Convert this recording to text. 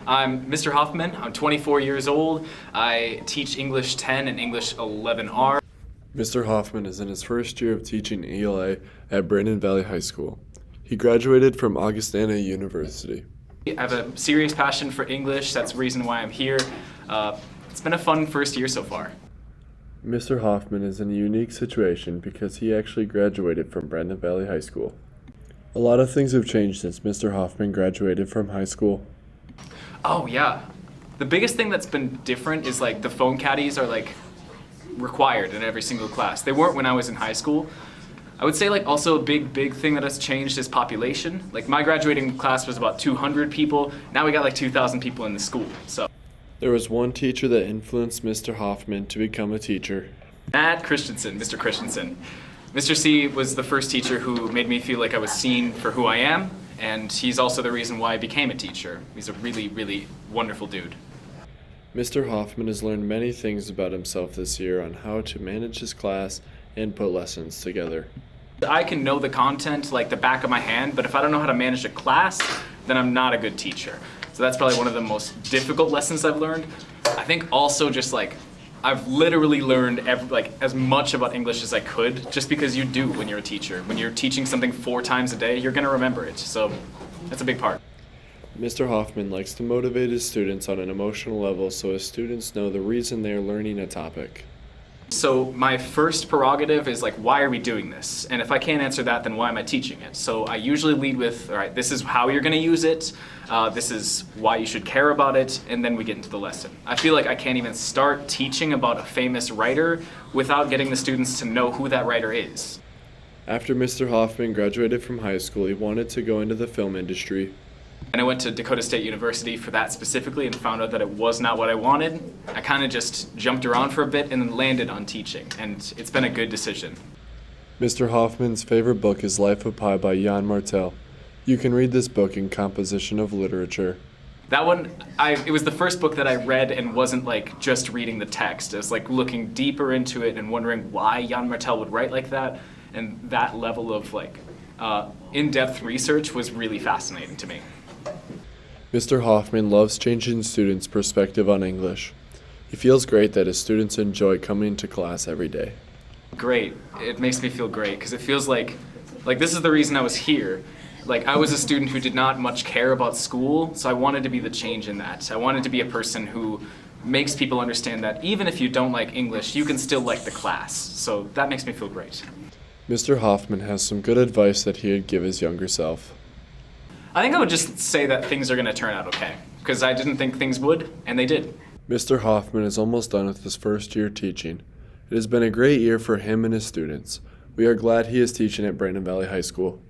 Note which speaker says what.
Speaker 1: I'm Mr. Hoffman. I'm 24 years old. I teach English 10 and English 11R.
Speaker 2: Mr. Hoffman is in his first year of teaching ELA at Brandon Valley High School. He graduated from Augustana University.
Speaker 1: I have a serious passion for English. That's the reason why I'm here. It's been a fun first year so far.
Speaker 2: Mr. Hoffman is in a unique situation because he actually graduated from Brandon Valley High School. A lot of things have changed since Mr. Hoffman graduated from high school.
Speaker 1: Oh yeah. The biggest thing that's been different is like the phone caddies are like required in every single class. They weren't when I was in high school. I would say like also a big thing that has changed is population. Like my graduating class was about 200 people. Now we got like 2,000 people in the school. So
Speaker 2: There was one teacher that influenced Mr. Hoffman to become a teacher.
Speaker 1: Christensen, Mr. Christensen. Mr. C was the first teacher who made me feel like I was seen for who I am, and he's also the reason why I became a teacher. He's a really wonderful dude.
Speaker 2: Mr. Hoffman has learned many things about himself this year on how to manage his class and put lessons together.
Speaker 1: I can know the content like the back of my hand, but if I don't know how to manage a class, then I'm not a good teacher. So that's probably one of the most difficult lessons I've learned. I think also just like I've literally learned as much about English as I could, just because you do when you're a teacher. When you're teaching something 4 times a day, you're gonna remember it. So that's a big part.
Speaker 2: Mr. Hoffman likes to motivate his students on an emotional level so his students know the reason they are learning a topic.
Speaker 1: So my first prerogative is like, why are we doing this? And if I can't answer that, then why am I teaching it? So I usually lead with, all right, this is how you're gonna use it, this is why you should care about it, and then we get into the lesson. I feel like I can't even start teaching about a famous writer without getting the students to know who that writer is.
Speaker 2: After Mr. Hoffman graduated from high school, he wanted to go into the film industry.
Speaker 1: And I went to Dakota State University for that specifically and found out that it was not what I wanted. I kind of just jumped around for a bit and then landed on teaching, and it's been a good decision.
Speaker 2: Mr. Hoffman's favorite book is Life of Pi by Jan Martel. You can read this book in Composition of Literature.
Speaker 1: That one, it was the first book that I read and wasn't like just reading the text. I was like looking deeper into it and wondering why Jan Martel would write like that, and that level of like in-depth research was really fascinating to me.
Speaker 2: Mr. Hoffman loves changing students' perspective on English. He feels great that his students enjoy coming to class every day.
Speaker 1: Great. It makes me feel great because it feels like this is the reason I was here. Like I was a student who did not much care about school, so I wanted to be the change in that. I wanted to be a person who makes people understand that even if you don't like English, you can still like the class. So that makes me feel great.
Speaker 2: Mr. Hoffman has some good advice that he would give his younger self.
Speaker 1: I think I would just say that things are going to turn out okay, because I didn't think things would, and they did.
Speaker 2: Mr. Hoffman is almost done with his first year teaching. It has been a great year for him and his students. We are glad he is teaching at Brandon Valley High School.